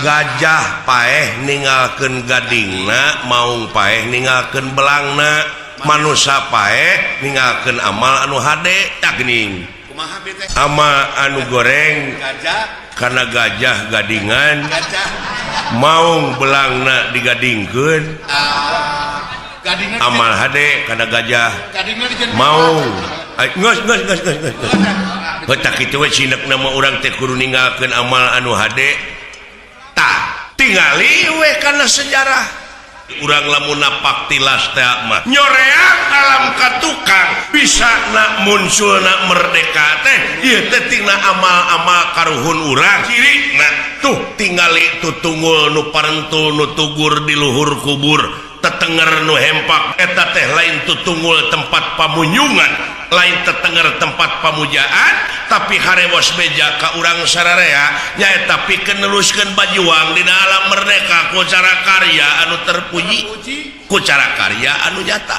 gajah paeh ninggalkeun gadingna maung paeh ninggalkeun belangna manusia paeh ninggalkeun amal anu hade tak geuning ama anu goreng karena gajah gadingan maung belangna digadingkeun amal hade karena gajah maung geus tak kitu we sinek nama urang teh kudu ninggalkeun amal anu hade tah tingali we kana sejarah urang lamun napak tilas teh mah nyoreang alam ka tukang bisa na munculna merdeka teh ieu teh tingna amal-amal karuhun urang cirina tuh tingali tutunggul nu parentul nu tugur di luhur kubur tetenger nu hempak eta teh lain tutunggul tempat pamunyungan lain tetenger tempat pamujaan tapi harewos beja ka urang sararea nyaeta pikeun neluskeun bajuang dina alam merdeka ku cara karya anu terpuji ku cara karya anu nyata